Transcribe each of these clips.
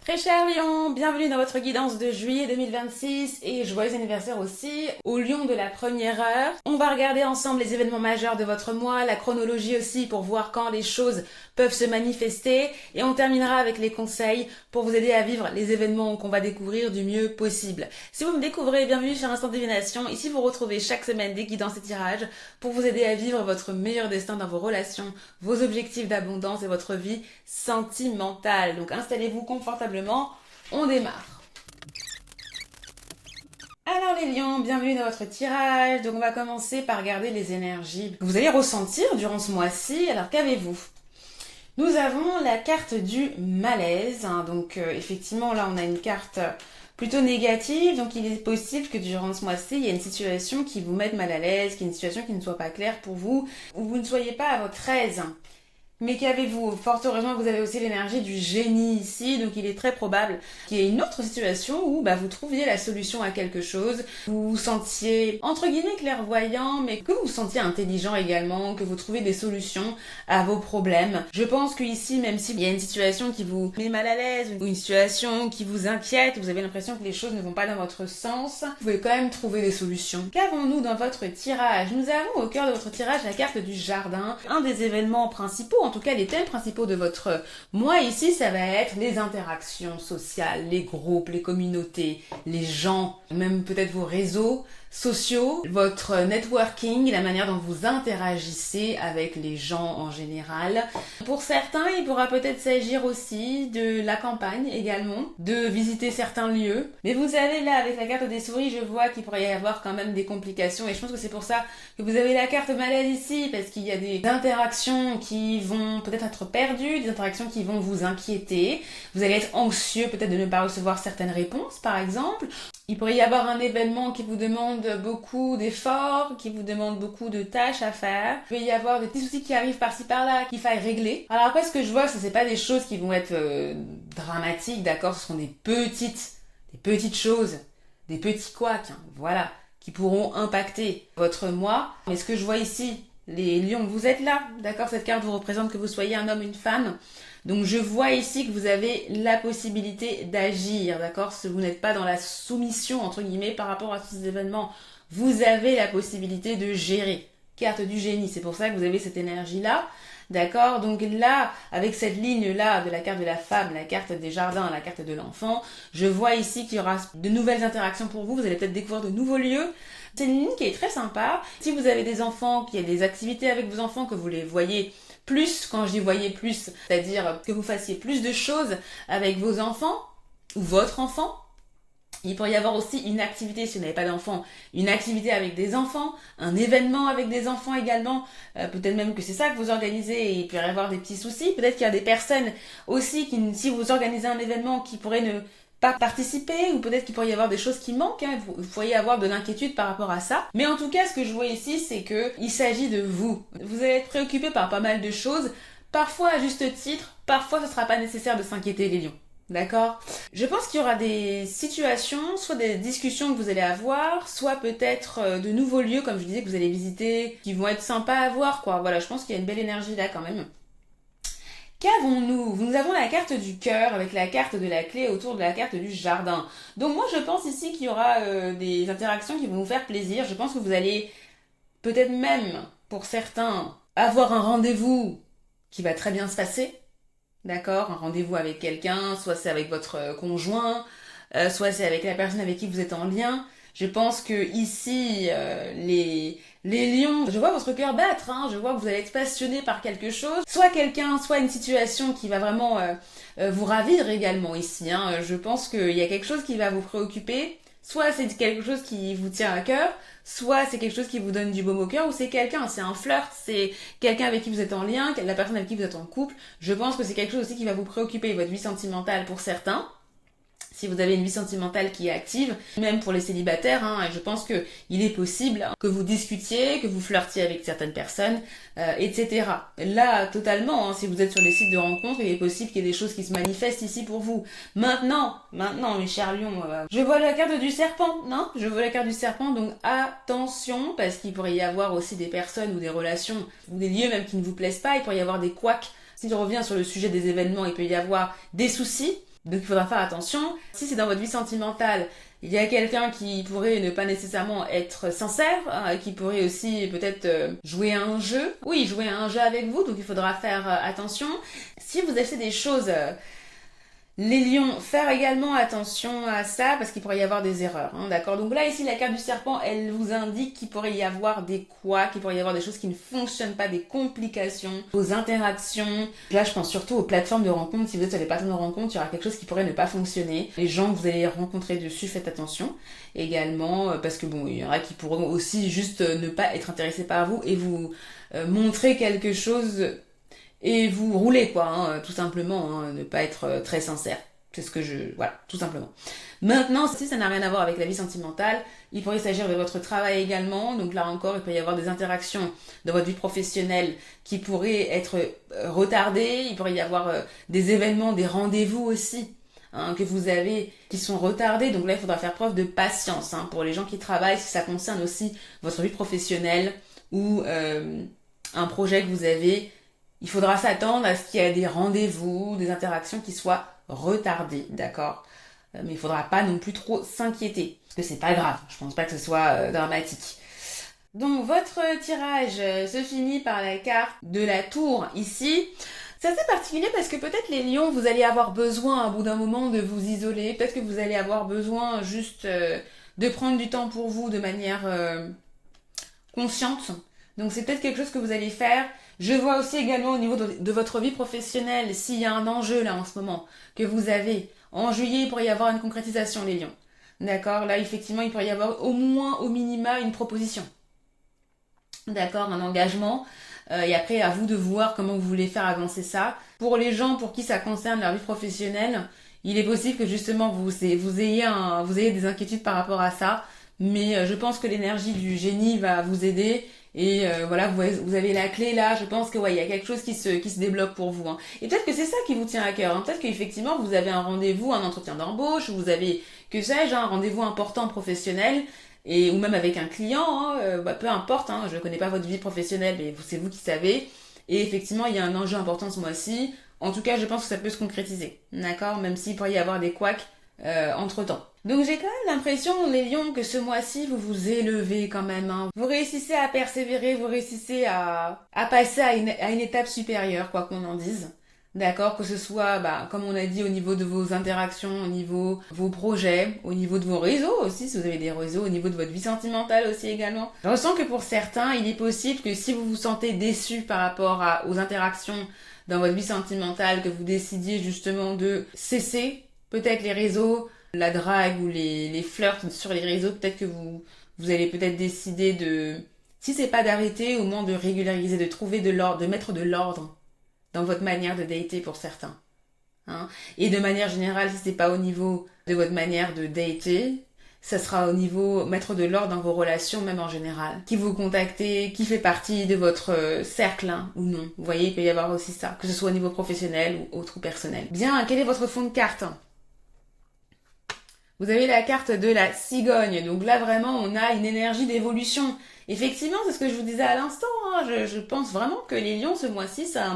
Très cher Lion, bienvenue dans votre guidance de juillet 2026 et joyeux anniversaire aussi au Lion de la première heure. On va regarder ensemble les événements majeurs de votre mois, la chronologie aussi pour voir quand les choses peuvent se manifester et on terminera avec les conseils pour vous aider à vivre les événements qu'on va découvrir du mieux possible. Si vous me découvrez, bienvenue sur Instant Divination. Ici vous retrouvez chaque semaine des guidances et tirages pour vous aider à vivre votre meilleur destin dans vos relations, vos objectifs d'abondance et votre vie sentimentale. Donc installez-vous confortablement. On démarre. Alors les lions, bienvenue dans votre tirage. Donc on va commencer par regarder les énergies que vous allez ressentir durant ce mois-ci. Alors qu'avez-vous ? Nous avons la carte du malaise. Donc effectivement là on a une carte plutôt négative. Donc il est possible que durant ce mois-ci, il y ait une situation qui vous mette mal à l'aise, qu'il y ait une situation qui ne soit pas claire pour vous, ou vous ne soyez pas à votre aise. Mais qu'avez-vous ? Fort heureusement, vous avez aussi l'énergie du génie ici, donc il est très probable qu'il y ait une autre situation où vous trouviez la solution à quelque chose, vous vous sentiez entre guillemets clairvoyant, mais que vous vous sentiez intelligent également, que vous trouviez des solutions à vos problèmes. Je pense qu'ici, même s'il y a une situation qui vous met mal à l'aise, ou une situation qui vous inquiète, vous avez l'impression que les choses ne vont pas dans votre sens, vous pouvez quand même trouver des solutions. Qu'avons-nous dans votre tirage ? Nous avons au cœur de votre tirage la carte du jardin, un des événements principaux. En tout cas, les thèmes principaux de votre mois ici, ça va être les interactions sociales, les groupes, les communautés, les gens, même peut-être vos réseaux sociaux, votre networking, la manière dont vous interagissez avec les gens en général. Pour certains, il pourra peut-être s'agir aussi de la campagne également, de visiter certains lieux. Mais vous avez là, avec la carte des souris, je vois qu'il pourrait y avoir quand même des complications et je pense que c'est pour ça que vous avez la carte malaise ici, parce qu'il y a des interactions qui vont peut-être être perdues, des interactions qui vont vous inquiéter. Vous allez être anxieux peut-être de ne pas recevoir certaines réponses, par exemple. Il pourrait y avoir un événement qui vous demande beaucoup d'efforts, qui vous demande beaucoup de tâches à faire. Il peut y avoir des petits soucis qui arrivent par-ci par-là, qu'il faille régler. Alors après, ce que je vois, c'est pas des choses qui vont être dramatiques, d'accord ? Ce sont des petites choses, des petits couacs, hein, voilà, qui pourront impacter votre mois. Mais ce que je vois ici, les lions, vous êtes là, d'accord ? Cette carte vous représente que vous soyez un homme, une femme. Donc je vois ici que vous avez la possibilité d'agir, d'accord ? Si vous n'êtes pas dans la soumission, entre guillemets, par rapport à ces événements, vous avez la possibilité de gérer. Carte du génie, c'est pour ça que vous avez cette énergie-là, d'accord ? Donc là, avec cette ligne-là de la carte de la femme, la carte des jardins, la carte de l'enfant, je vois ici qu'il y aura de nouvelles interactions pour vous, vous allez peut-être découvrir de nouveaux lieux. C'est une ligne qui est très sympa. Si vous avez des enfants, qu'il y a des activités avec vos enfants, que vous les voyez plus, quand je dis voyez plus, c'est-à-dire que vous fassiez plus de choses avec vos enfants ou votre enfant. Il pourrait y avoir aussi une activité, si vous n'avez pas d'enfants, une activité avec des enfants, un événement avec des enfants également, peut-être même que c'est ça que vous organisez et il pourrait y avoir des petits soucis. Peut-être qu'il y a des personnes aussi qui, si vous organisez un événement, qui pourraient ne pas participer, ou peut-être qu'il pourrait y avoir des choses qui manquent, hein. Vous pourriez avoir de l'inquiétude par rapport à ça. Mais en tout cas, ce que je vois ici, c'est que il s'agit de vous. Vous allez être préoccupé par pas mal de choses, parfois à juste titre, parfois ce sera pas nécessaire de s'inquiéter, les lions. D'accord ? Je pense qu'il y aura des situations, soit des discussions que vous allez avoir, soit peut-être de nouveaux lieux, comme je disais, que vous allez visiter, qui vont être sympas à voir, quoi. Voilà, je pense qu'il y a une belle énergie là quand même. Qu'avons-nous ? Nous avons la carte du cœur avec la carte de la clé autour de la carte du jardin. Donc moi je pense ici qu'il y aura des interactions qui vont vous faire plaisir. Je pense que vous allez peut-être même, pour certains, avoir un rendez-vous qui va très bien se passer. D'accord ? Un rendez-vous avec quelqu'un, soit c'est avec votre conjoint, soit c'est avec la personne avec qui vous êtes en lien. Je pense que ici, les lions, je vois votre cœur battre, hein, je vois que vous allez être passionné par quelque chose. Soit quelqu'un, soit une situation qui va vraiment vous ravir également ici. Hein. Je pense qu'il y a quelque chose qui va vous préoccuper. Soit c'est quelque chose qui vous tient à cœur, soit c'est quelque chose qui vous donne du baume au cœur, ou c'est quelqu'un, c'est un flirt, c'est quelqu'un avec qui vous êtes en lien, la personne avec qui vous êtes en couple. Je pense que c'est quelque chose aussi qui va vous préoccuper, votre vie sentimentale pour certains. Si vous avez une vie sentimentale qui est active, même pour les célibataires, hein, je pense que il est possible hein, que vous discutiez, que vous flirtiez avec certaines personnes, etc. Là, totalement, hein, si vous êtes sur les sites de rencontres, il est possible qu'il y ait des choses qui se manifestent ici pour vous. Maintenant, mes chers lions, je vois la carte du serpent, non ? Je vois la carte du serpent, donc attention, parce qu'il pourrait y avoir aussi des personnes ou des relations, ou des lieux même qui ne vous plaisent pas, il pourrait y avoir des couacs. Si je reviens sur le sujet des événements, il peut y avoir des soucis, Donc il faudra faire attention. Si c'est dans votre vie sentimentale, il y a quelqu'un qui pourrait ne pas nécessairement être sincère, hein, qui pourrait aussi peut-être jouer à un jeu. Oui, jouer à un jeu avec vous, donc il faudra faire attention. Si vous achetez des choses les lions, faire également attention à ça parce qu'il pourrait y avoir des erreurs, hein, d'accord? Donc là, ici, la carte du serpent, elle vous indique qu'il pourrait y avoir des couacs, qu'il pourrait y avoir des choses qui ne fonctionnent pas, des complications, aux interactions. Là, je pense surtout aux plateformes de rencontres. Si vous êtes sur les plateformes de rencontres, il y aura quelque chose qui pourrait ne pas fonctionner. Les gens que vous allez rencontrer dessus, faites attention également parce que bon, il y en a qui pourront aussi juste ne pas être intéressés par vous et vous montrer quelque chose et vous roulez quoi, hein, tout simplement, hein, ne pas être très sincère. C'est ce que voilà, tout simplement. Maintenant, si ça n'a rien à voir avec la vie sentimentale, il pourrait s'agir de votre travail également. Donc là encore, il peut y avoir des interactions dans votre vie professionnelle qui pourraient être retardées. Il pourrait y avoir des événements, des rendez-vous aussi, hein, que vous avez qui sont retardés. Donc là, il faudra faire preuve de patience, hein, pour les gens qui travaillent, si ça concerne aussi votre vie professionnelle ou un projet que vous avez. Il faudra s'attendre à ce qu'il y ait des rendez-vous, des interactions qui soient retardées, d'accord? Mais il faudra pas non plus trop s'inquiéter, parce que c'est pas grave. Je pense pas que ce soit dramatique. Donc votre tirage se finit par la carte de la tour ici. C'est assez particulier parce que peut-être les lions, vous allez avoir besoin à bout d'un moment de vous isoler. Peut-être que vous allez avoir besoin juste de prendre du temps pour vous de manière consciente. Donc c'est peut-être quelque chose que vous allez faire. Je vois aussi également au niveau de votre vie professionnelle, s'il y a un enjeu là en ce moment que vous avez. En juillet, il pourrait y avoir une concrétisation, les lions. D'accord? Là, effectivement, il pourrait y avoir au moins, au minima, une proposition. D'accord? Un engagement. Et après, à vous de voir comment vous voulez faire avancer ça. Pour les gens pour qui ça concerne leur vie professionnelle, il est possible que justement vous ayez des inquiétudes par rapport à ça. Mais je pense que l'énergie du génie va vous aider. Et voilà, vous avez la clé là. Je pense que ouais, il y a quelque chose qui se débloque pour vous. Hein. Et peut-être que c'est ça qui vous tient à cœur. Hein. Peut-être qu'effectivement vous avez un rendez-vous, un entretien d'embauche, ou vous avez que sais-je, un rendez-vous important professionnel, et ou même avec un client. Hein, peu importe. Hein, je connais pas votre vie professionnelle, mais c'est vous qui savez. Et effectivement, il y a un enjeu important ce mois-ci. En tout cas, je pense que ça peut se concrétiser. D'accord, même s'il pourrait y avoir des couacs entre-temps. Donc j'ai quand même l'impression, les lions, que ce mois-ci, vous vous élevez quand même. Hein. Vous réussissez à persévérer, vous réussissez à passer à une étape supérieure, quoi qu'on en dise. D'accord, que ce soit, comme on a dit, au niveau de vos interactions, au niveau de vos projets, au niveau de vos réseaux aussi, si vous avez des réseaux, au niveau de votre vie sentimentale aussi également. Je ressens que pour certains, il est possible que si vous vous sentez déçu par rapport aux interactions dans votre vie sentimentale, que vous décidiez justement de cesser peut-être les réseaux, la drague ou les flirts sur les réseaux, peut-être que vous allez peut-être décider de, si c'est pas d'arrêter, au moins de régulariser, de trouver de l'ordre, de mettre de l'ordre dans votre manière de dater pour certains. Hein. Et de manière générale, si c'est pas au niveau de votre manière de dater, ça sera au niveau mettre de l'ordre dans vos relations, même en général. Qui vous contactez, qui fait partie de votre cercle, hein, ou non. Vous voyez, il peut y avoir aussi ça, que ce soit au niveau professionnel ou autre ou personnel. Bien, quel est votre fond de carte ? Vous avez la carte de la cigogne. Donc là, vraiment, on a une énergie d'évolution. Effectivement, c'est ce que je vous disais à l'instant. Hein. Je pense vraiment que les lions, ce mois-ci, c'est un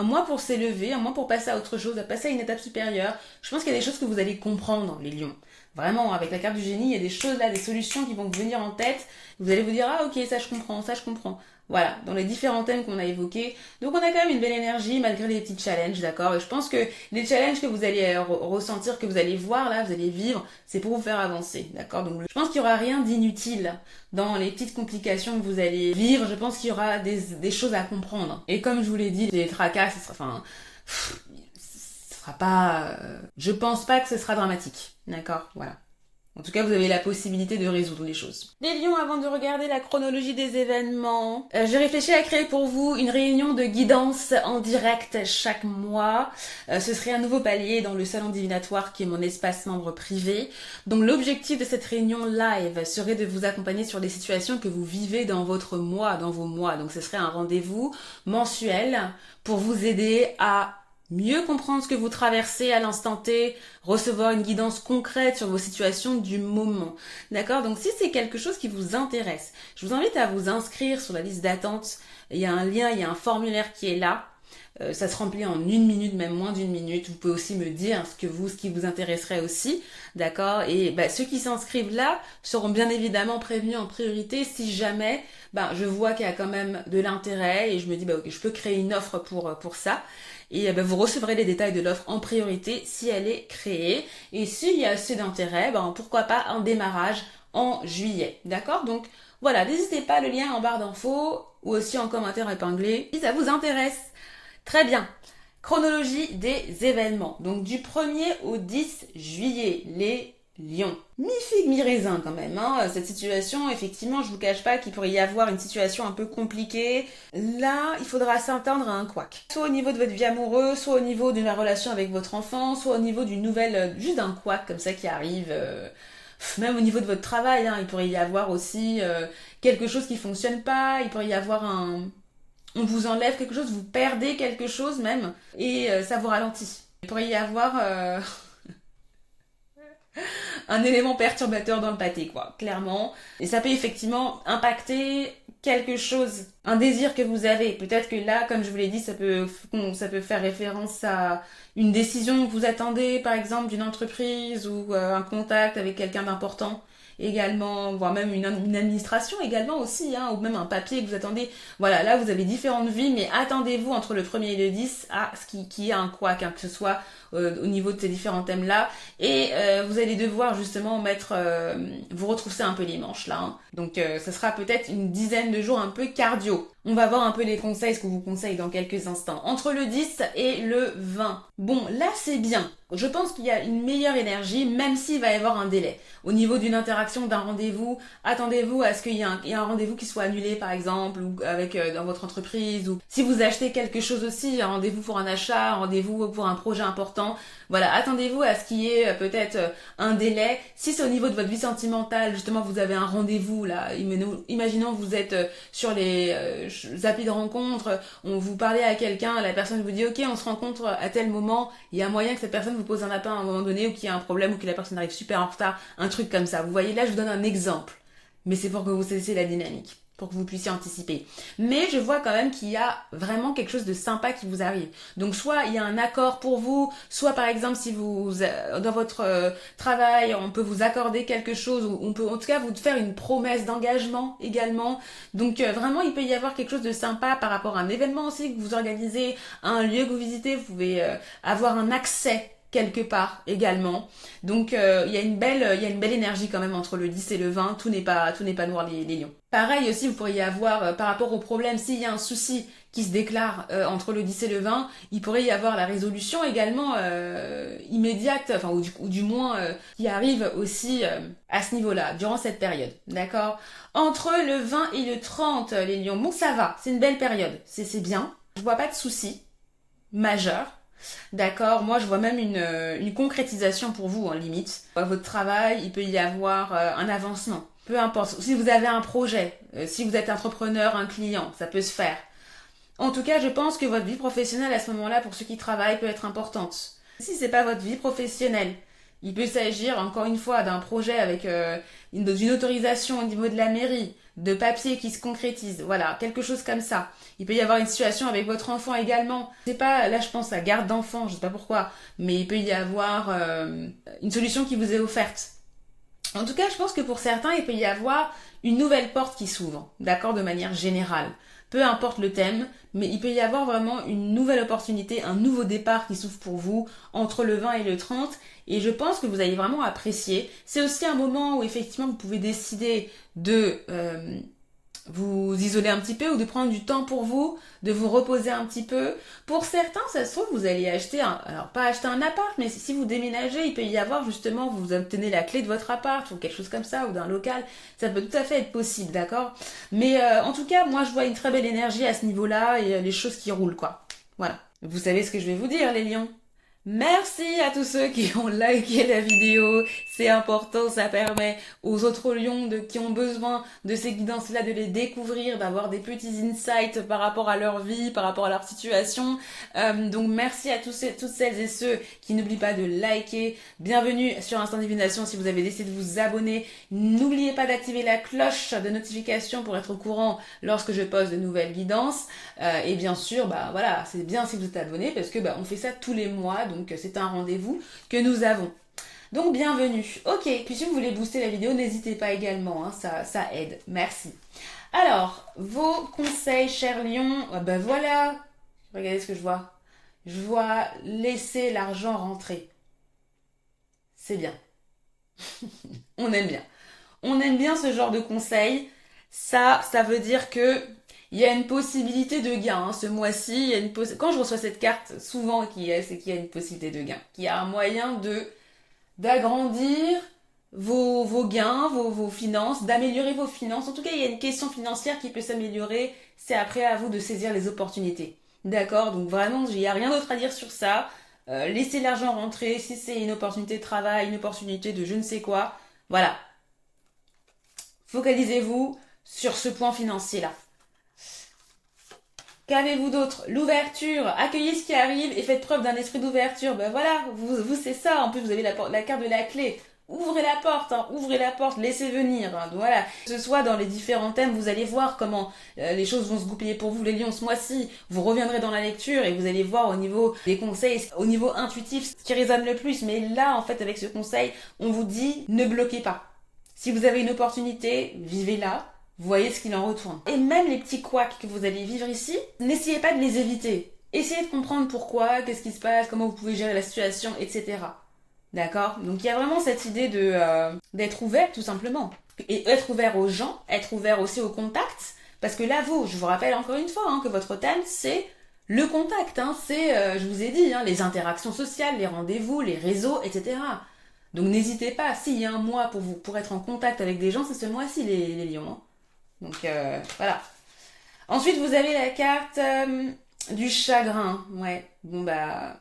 mois pour s'élever, un mois pour passer à autre chose, à passer à une étape supérieure. Je pense qu'il y a des choses que vous allez comprendre, les lions. Vraiment, avec la carte du génie, il y a des choses là, des solutions qui vont vous venir en tête. Vous allez vous dire, ah ok, ça je comprends, ça je comprends. Voilà, dans les différents thèmes qu'on a évoqués. Donc on a quand même une belle énergie malgré les petits challenges, d'accord? Et je pense que les challenges que vous allez ressentir, que vous allez voir là, vous allez vivre, c'est pour vous faire avancer, d'accord? Donc je pense qu'il y aura rien d'inutile dans les petites complications que vous allez vivre. Je pense qu'il y aura des choses à comprendre. Et comme je vous l'ai dit, les tracas, ce sera pas... je pense pas que ce sera dramatique, d'accord? Voilà. En tout cas, vous avez la possibilité de résoudre les choses. Les lions, avant de regarder la chronologie des événements, j'ai réfléchi à créer pour vous une réunion de guidance en direct chaque mois. Ce serait un nouveau palier dans le salon divinatoire qui est mon espace membre privé. Donc l'objectif de cette réunion live serait de vous accompagner sur les situations que vous vivez dans votre mois, dans vos mois. Donc ce serait un rendez-vous mensuel pour vous aider à mieux comprendre ce que vous traversez à l'instant T, recevoir une guidance concrète sur vos situations du moment. D'accord? Donc si c'est quelque chose qui vous intéresse, je vous invite à vous inscrire sur la liste d'attente. Il y a un lien, il y a un formulaire qui est là. Ça se remplit en 1 minute, même moins d'1 minute. Vous pouvez aussi me dire ce qui vous intéresserait aussi, d'accord? Et ceux qui s'inscrivent là seront bien évidemment prévenus en priorité si jamais je vois qu'il y a quand même de l'intérêt et je me dis ok, je peux créer une offre pour ça. Et vous recevrez les détails de l'offre en priorité si elle est créée. Et s'il y a assez d'intérêt, pourquoi pas un démarrage en juillet, d'accord? Donc voilà, n'hésitez pas, le lien en barre d'infos ou aussi en commentaire épinglé si ça vous intéresse. Très bien. Chronologie des événements. Donc du 1er au 10 juillet, les lions. Mi-figue, mi-raisin quand même. Cette situation, effectivement, je vous cache pas qu'il pourrait y avoir une situation un peu compliquée. Là, il faudra s'attendre à un couac. Soit au niveau de votre vie amoureuse, soit au niveau de la relation avec votre enfant, soit au niveau d'une nouvelle, juste d'un couac comme ça qui arrive. Même au niveau de votre travail, il pourrait y avoir aussi quelque chose qui fonctionne pas. Il pourrait y avoir on vous enlève quelque chose, vous perdez quelque chose même, et ça vous ralentit. Il pourrait y avoir un élément perturbateur dans le pâté, quoi, clairement. Et ça peut effectivement impacter quelque chose, un désir que vous avez. Peut-être que là, comme je vous l'ai dit, ça peut faire référence à une décision que vous attendez, par exemple, d'une entreprise ou un contact avec quelqu'un d'important également, voire même une administration également aussi, ou même un papier que vous attendez. Voilà, là vous avez différentes vies, mais attendez-vous entre le 1er et le 10 à ce qu'il y ait un couac, que ce soit au niveau de ces différents thèmes-là. Et vous allez devoir justement vous retrousser un peu les manches là. Donc ça sera peut-être une dizaine de jours un peu cardio. On va voir un peu les conseils, ce qu'on vous conseille dans quelques instants. Entre le 10 et le 20. Bon, là c'est bien. Je pense qu'il y a une meilleure énergie, même s'il va y avoir un délai. Au niveau d'une interaction, d'un rendez-vous, attendez-vous à ce qu'il y ait un rendez-vous qui soit annulé par exemple, ou avec dans votre entreprise, ou si vous achetez quelque chose aussi, un rendez-vous pour un achat, un rendez-vous pour un projet important. Voilà, attendez-vous à ce qu'il y ait peut-être un délai. Si c'est au niveau de votre vie sentimentale, justement vous avez un rendez-vous là, imaginons vous êtes sur les applis de rencontre, on vous parlez à quelqu'un, la personne vous dit ok on se rencontre à tel moment, il y a moyen que cette personne vous pose un appel à un moment donné ou qu'il y a un problème ou que la personne arrive super en retard, un truc comme ça. Vous voyez là je vous donne un exemple, mais c'est pour que vous cessiez la dynamique, pour que vous puissiez anticiper. Mais je vois quand même qu'il y a vraiment quelque chose de sympa qui vous arrive. Donc soit il y a un accord pour vous, soit par exemple si vous dans votre travail, on peut vous accorder quelque chose, ou on peut en tout cas vous faire une promesse d'engagement également. Donc vraiment il peut y avoir quelque chose de sympa par rapport à un événement aussi que vous organisez, un lieu que vous visitez, vous pouvez avoir un accès quelque part également. Donc il y a une belle énergie quand même entre le 10 et le 20, tout n'est pas noir les lions. Pareil aussi, vous pourriez avoir par rapport au problème, s'il y a un souci qui se déclare entre le 10 et le 20, il pourrait y avoir la résolution également immédiate, enfin ou du moins qui arrive aussi à ce niveau-là, durant cette période, d'accord? Entre le 20 et le 30, les lions, bon ça va, c'est une belle période, c'est bien, je vois pas de soucis majeurs. D'accord, moi je vois même une concrétisation pour vous en limite. Votre travail, il peut y avoir un avancement. Peu importe, si vous avez un projet, si vous êtes entrepreneur, un client, ça peut se faire. En tout cas, je pense que votre vie professionnelle à ce moment-là, pour ceux qui travaillent, peut être importante. Si c'est pas votre vie professionnelle, il peut s'agir encore une fois d'un projet avec une autorisation au niveau de la mairie, de papier qui se concrétise, voilà, quelque chose comme ça. Il peut y avoir une situation avec votre enfant également. C'est pas, là je pense à garde d'enfant, je sais pas pourquoi, mais il peut y avoir une solution qui vous est offerte. En tout cas, je pense que pour certains, il peut y avoir une nouvelle porte qui s'ouvre, d'accord, de manière générale. Peu importe le thème, mais il peut y avoir vraiment une nouvelle opportunité, un nouveau départ qui s'ouvre pour vous entre le 20 et le 30. Et je pense que vous allez vraiment apprécier. C'est aussi un moment où effectivement vous pouvez décider de vous isoler un petit peu ou de prendre du temps pour vous, de vous reposer un petit peu. Pour certains, ça se trouve, vous allez acheter alors pas acheter un appart, mais si vous déménagez, il peut y avoir justement, vous obtenez la clé de votre appart ou quelque chose comme ça, ou d'un local, ça peut tout à fait être possible, d'accord? Mais en tout cas, moi je vois une très belle énergie à ce niveau-là et les choses qui roulent, quoi. Voilà. Vous savez ce que je vais vous dire, les lions? Merci à tous ceux qui ont liké la vidéo, c'est important, ça permet aux autres lions qui ont besoin de ces guidances-là de les découvrir, d'avoir des petits insights par rapport à leur vie, par rapport à leur situation. Donc merci à toutes celles et ceux qui n'oublient pas de liker. Bienvenue sur Instant Divination si vous avez décidé de vous abonner. N'oubliez pas d'activer la cloche de notification pour être au courant lorsque je poste de nouvelles guidances. Et bien sûr, bah voilà, c'est bien si vous êtes abonné parce que on fait ça tous les mois, donc c'est un rendez-vous que nous avons. Donc bienvenue. Ok, puis si vous voulez booster la vidéo, n'hésitez pas également, hein, ça aide. Merci. Alors, vos conseils, cher lion, ben voilà. Regardez ce que je vois. Je vois laisser l'argent rentrer. C'est bien. On aime bien. On aime bien ce genre de conseils. Ça veut dire que il y a une possibilité de gain. Hein. Ce mois-ci, il y a quand je reçois cette carte, souvent c'est qu'il y a une possibilité de gain, qu'il y a un moyen de d'agrandir vos gains, vos finances, d'améliorer vos finances. En tout cas, il y a une question financière qui peut s'améliorer. C'est après à vous de saisir les opportunités. D'accord? Donc vraiment, il n'y a rien d'autre à dire sur ça. Laissez l'argent rentrer. Si c'est une opportunité de travail, une opportunité de je ne sais quoi, voilà. Focalisez-vous sur ce point financier-là. Qu'avez-vous d'autre? L'ouverture. Accueillez ce qui arrive et faites preuve d'un esprit d'ouverture. Ben voilà, vous c'est ça. En plus, vous avez la carte de la clé. Ouvrez la porte, laissez venir. Hein. Donc voilà, que ce soit dans les différents thèmes, vous allez voir comment les choses vont se goupiller pour vous, les lions, ce mois-ci. Vous reviendrez dans la lecture et vous allez voir au niveau des conseils, au niveau intuitif, ce qui résonne le plus. Mais là, en fait, avec ce conseil, on vous dit ne bloquez pas. Si vous avez une opportunité, vivez-la. Voyez ce qu'il en retourne. Et même les petits couacs que vous allez vivre ici, n'essayez pas de les éviter. Essayez de comprendre pourquoi, qu'est-ce qui se passe, comment vous pouvez gérer la situation, etc. D'accord? Donc il y a vraiment cette idée d'être ouvert tout simplement. Et être ouvert aux gens, être ouvert aussi au contact. Parce que là, je vous rappelle encore une fois que votre thème, c'est le contact. C'est, je vous ai dit, les interactions sociales, les rendez-vous, les réseaux, etc. Donc n'hésitez pas, s'il y a un mois pour être en contact avec des gens, c'est ce mois-ci les lions. Hein. Donc voilà. Ensuite, vous avez la carte du chagrin. Ouais, bon bah...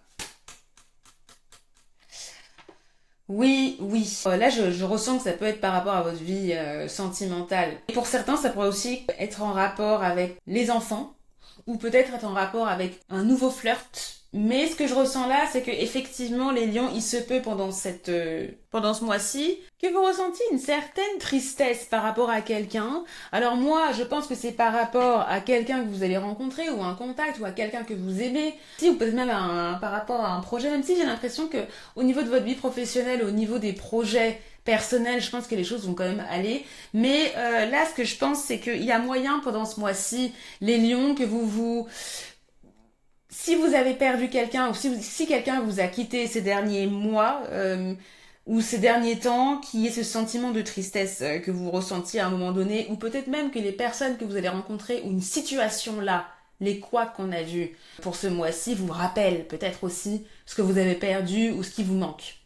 Oui. Là, je ressens que ça peut être par rapport à votre vie sentimentale. Et pour certains, ça pourrait aussi être en rapport avec les enfants, ou peut-être être en rapport avec un nouveau flirt. Mais ce que je ressens là, c'est que effectivement, les lions, il se peut pendant pendant ce mois-ci que vous ressentiez une certaine tristesse par rapport à quelqu'un. Alors moi, je pense que c'est par rapport à quelqu'un que vous allez rencontrer ou un contact ou à quelqu'un que vous aimez. Si ou peut-être même par rapport à un projet, même si j'ai l'impression que au niveau de votre vie professionnelle, au niveau des projets personnels, je pense que les choses vont quand même aller. Mais là, ce que je pense, c'est qu'il y a moyen pendant ce mois-ci, les lions, que si vous avez perdu quelqu'un ou si quelqu'un vous a quitté ces derniers mois ou ces derniers temps, qu'il y ait ce sentiment de tristesse que vous ressentiez à un moment donné, ou peut-être même que les personnes que vous allez rencontrer ou une situation là, les quoi qu'on a vus pour ce mois-ci vous rappellent peut-être aussi ce que vous avez perdu ou ce qui vous manque.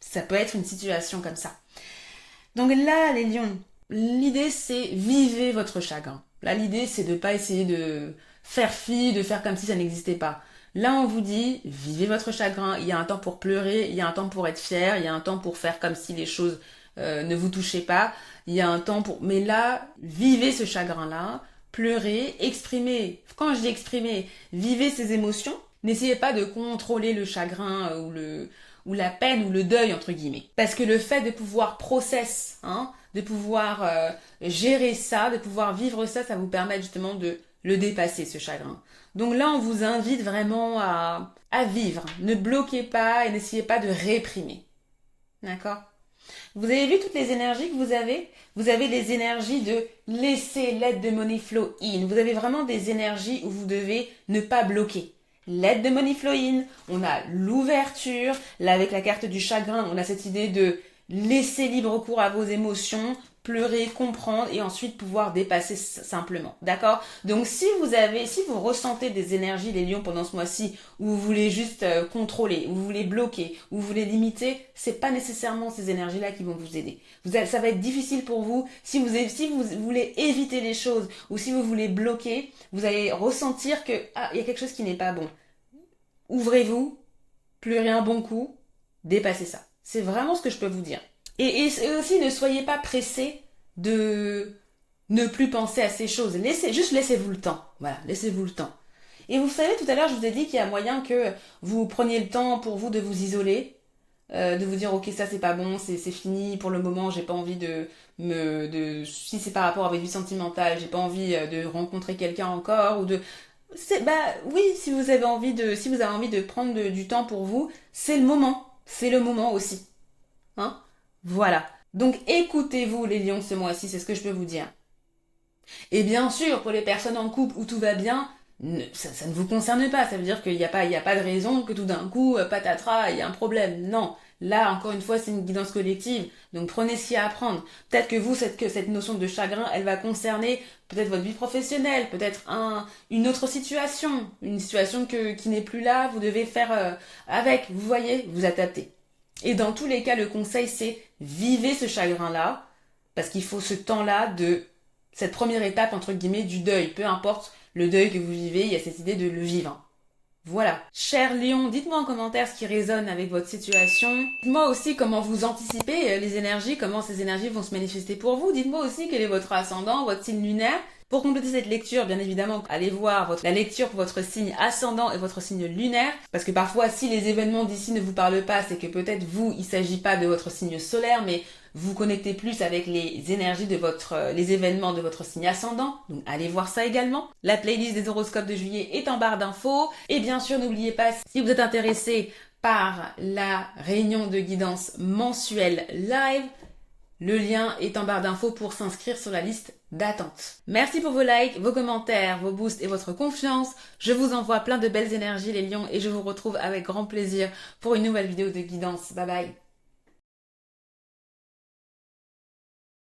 Ça peut être une situation comme ça. Donc là, les lions, l'idée c'est vivez votre chagrin. Là, l'idée c'est de pas essayer de faire fi, de faire comme si ça n'existait pas. Là, on vous dit, vivez votre chagrin. Il y a un temps pour pleurer, il y a un temps pour être fier, il y a un temps pour faire comme si les choses ne vous touchaient pas. Il y a un temps pour... Mais là, vivez ce chagrin-là, pleurez, exprimez. Quand je dis exprimer, vivez ces émotions. N'essayez pas de contrôler le chagrin ou la peine ou le deuil entre guillemets. Parce que le fait de pouvoir de pouvoir gérer ça, de pouvoir vivre ça, ça vous permet justement de le dépasser ce chagrin. Donc là, on vous invite vraiment à vivre. Ne bloquez pas et n'essayez pas de réprimer. D'accord? Vous avez vu toutes les énergies que vous avez? Vous avez les énergies de laisser let the money flow in. Vous avez vraiment des énergies où vous devez ne pas bloquer. Let the money flow in. On a l'ouverture. Là, avec la carte du chagrin, on a cette idée de laisser libre cours à vos émotions, pleurer, comprendre et ensuite pouvoir dépasser simplement. D'accord? Donc si vous ressentez des énergies, les lions, pendant ce mois-ci, où vous voulez juste contrôler, où vous voulez bloquer, où vous voulez limiter, c'est pas nécessairement ces énergies-là qui vont vous aider. Ça va être difficile pour vous. Si vous voulez éviter les choses ou si vous voulez bloquer, vous allez ressentir que, il y a quelque chose qui n'est pas bon. Ouvrez-vous, pleurer un bon coup, dépassez ça. C'est vraiment ce que je peux vous dire. Et aussi, ne soyez pas pressés de ne plus penser à ces choses. Laissez-vous le temps. Voilà, laissez-vous le temps. Et vous savez, tout à l'heure, je vous ai dit qu'il y a moyen que vous preniez le temps pour vous de vous isoler, de vous dire, ok, ça c'est pas bon, c'est fini, pour le moment, j'ai pas envie si c'est par rapport à votre vie sentimentale, j'ai pas envie de rencontrer quelqu'un encore, oui, si vous avez envie de prendre du temps pour vous, c'est le moment aussi. Hein? Voilà. Donc écoutez-vous les lions ce mois-ci, c'est ce que je peux vous dire. Et bien sûr, pour les personnes en couple où tout va bien, ça ne vous concerne pas. Ça veut dire qu'il n'y a pas de raison que tout d'un coup, patatras, il y a un problème. Non. Là, encore une fois, c'est une guidance collective. Donc prenez ce qu'il y a à prendre. Peut-être que vous, cette notion de chagrin, elle va concerner peut-être votre vie professionnelle, peut-être une autre situation, une situation qui n'est plus là, vous devez faire avec. Vous voyez, vous adaptez. Et dans tous les cas, le conseil, c'est vivez ce chagrin-là, parce qu'il faut ce temps-là cette première étape, entre guillemets, du deuil. Peu importe le deuil que vous vivez, il y a cette idée de le vivre. Voilà. Cher Lion, dites-moi en commentaire ce qui résonne avec votre situation. Dites-moi aussi comment vous anticipez les énergies, comment ces énergies vont se manifester pour vous. Dites-moi aussi quel est votre ascendant, votre signe lunaire. Pour compléter cette lecture, bien évidemment, allez voir la lecture pour votre signe ascendant et votre signe lunaire. Parce que parfois, si les événements d'ici ne vous parlent pas, c'est que peut-être vous, il ne s'agit pas de votre signe solaire, mais vous connectez plus avec les énergies les événements de votre signe ascendant. Donc allez voir ça également. La playlist des horoscopes de juillet est en barre d'infos. Et bien sûr, n'oubliez pas, si vous êtes intéressé par la réunion de guidance mensuelle live, le lien est en barre d'infos pour s'inscrire sur la liste d'attente. Merci pour vos likes, vos commentaires, vos boosts et votre confiance. Je vous envoie plein de belles énergies les lions et je vous retrouve avec grand plaisir pour une nouvelle vidéo de guidance. Bye bye.